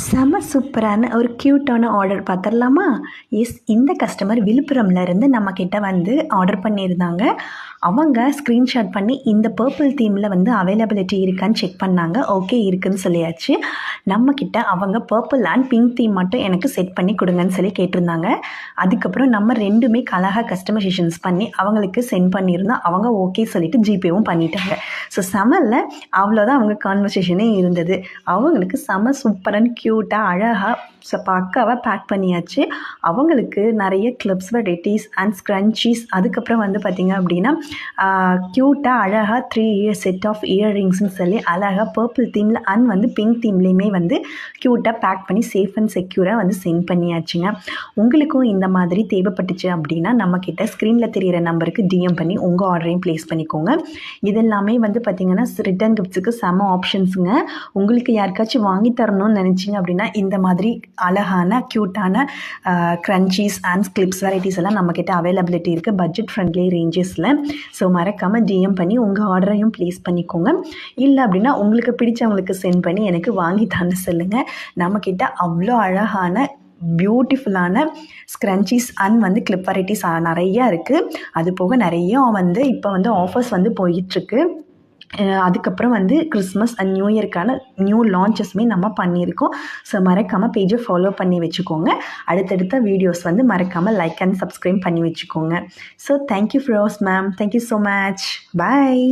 செம சூப்பரான ஒரு க்யூட்டான ஆர்டர் பார்த்துடலாமா? எஸ், இந்த கஸ்டமர் விழுப்புரம்லேருந்து நம்மக்கிட்ட வந்து ஆர்டர் பண்ணியிருந்தாங்க. அவங்க ஸ்க்ரீன்ஷாட் பண்ணி இந்த பர்பிள் தீமில் வந்து அவைலபிலிட்டி இருக்கான்னு செக் பண்ணாங்க. ஓகே, இருக்குதுன்னு சொல்லியாச்சு. நம்மக்கிட்ட அவங்க பர்பிள் அண்ட் பிங்க் தீம் மட்டும் எனக்கு செட் பண்ணி கொடுங்கன்னு சொல்லி கேட்டிருந்தாங்க. அதுக்கப்புறம் நம்ம ரெண்டுமே அழகாக கஸ்டமைசேஷன்ஸ் பண்ணி அவங்களுக்கு சென்ட் பண்ணியிருந்தோம். அவங்க ஓகே சொல்லிவிட்டு ஜிபேவும் பண்ணிட்டாங்க. ஸோ செமல்ல அவ்வளோதான் அவங்க கான்வர்சேஷனே இருந்தது. அவங்களுக்கு செம சூப்பரான க்யூட்டாக அழகாக பக்காவாக பேக் பண்ணியாச்சு. அவங்களுக்கு நிறைய கிளிப்ஸ் வெரைட்டிஸ் அண்ட் ஸ்க்ரன்ச்சீஸ், அதுக்கப்புறம் வந்து பார்த்திங்க அப்படின்னா க்யூட்டாக அழகாக 3 செட் ஆஃப் இயர்ரிங்ஸ்னு சொல்லி அழகாக பர்பிள் தீமில் அண்ட் வந்து பிங்க் தீம்லேயுமே வந்து க்யூட்டாக பேக் பண்ணி சேஃப் அண்ட் செக்யூராக வந்து சென்ட் பண்ணியாச்சுங்க. உங்களுக்கும் இந்த மாதிரி தேவைப்பட்டுச்சு அப்படின்னா நம்மக்கிட்ட ஸ்க்ரீனில் தெரிகிற நம்பருக்கு டிஎம் பண்ணி உங்கள் ஆர்டரையும் ப்ளேஸ் பண்ணிக்கோங்க. இதெல்லாமே வந்து பார்த்திங்கன்னா ரிட்டன் கிஃப்ட்ஸுக்கு செம ஆப்ஷன்ஸுங்க. உங்களுக்கு யாருக்காச்சும் வாங்கி தரணும்னு நினச்சிங்க அப்படின்னா இந்த மாதிரி அழகான க்யூட்டான க்ரன்ச்சீஸ் அண்ட் கிளிப்ஸ் வெரைட்டிஸ் எல்லாம் நம்மக்கிட்ட அவைலபிலிட்டி இருக்குது பட்ஜெட் ஃப்ரெண்ட்லி ரேஞ்சஸில். ஸோ மறக்காமல் டிஎம் பண்ணி உங்கள் ஆர்டரையும் ப்ளேஸ் பண்ணிக்கோங்க. இல்லை அப்படின்னா உங்களுக்கு பிடிச்சவங்களுக்கு சென்ட் பண்ணி எனக்கு வாங்கி தானே சொல்லுங்கள். நம்மக்கிட்ட அவ்வளோ அழகான பியூட்டிஃபுல்லான ஸ்க்ரன்ச்சீஸ் அண்ட் வந்து கிளிப் வெரைட்டிஸ் நிறையா இருக்குது. அது போக நிறைய வந்து இப்போ வந்து ஆஃபர்ஸ் வந்து போயிட்டுருக்கு. அதுக்கப்புறம் வந்து கிறிஸ்மஸ் அண்ட் நியூ இயர்க்கான நியூ லான்ச்சஸுமே நம்ம பண்ணியிருக்கோம். ஸோ மறக்காமல் பேஜை ஃபாலோ பண்ணி வச்சுக்கோங்க. அடுத்தடுத்த வீடியோஸ் வந்து மறக்காமல் லைக் அண்ட் சப்ஸ்கிரைப் பண்ணி வச்சுக்கோங்க. ஸோ தேங்க்யூ ஃப்ரோஸ் மேம், தேங்க்யூ ஸோ மச், பாய்.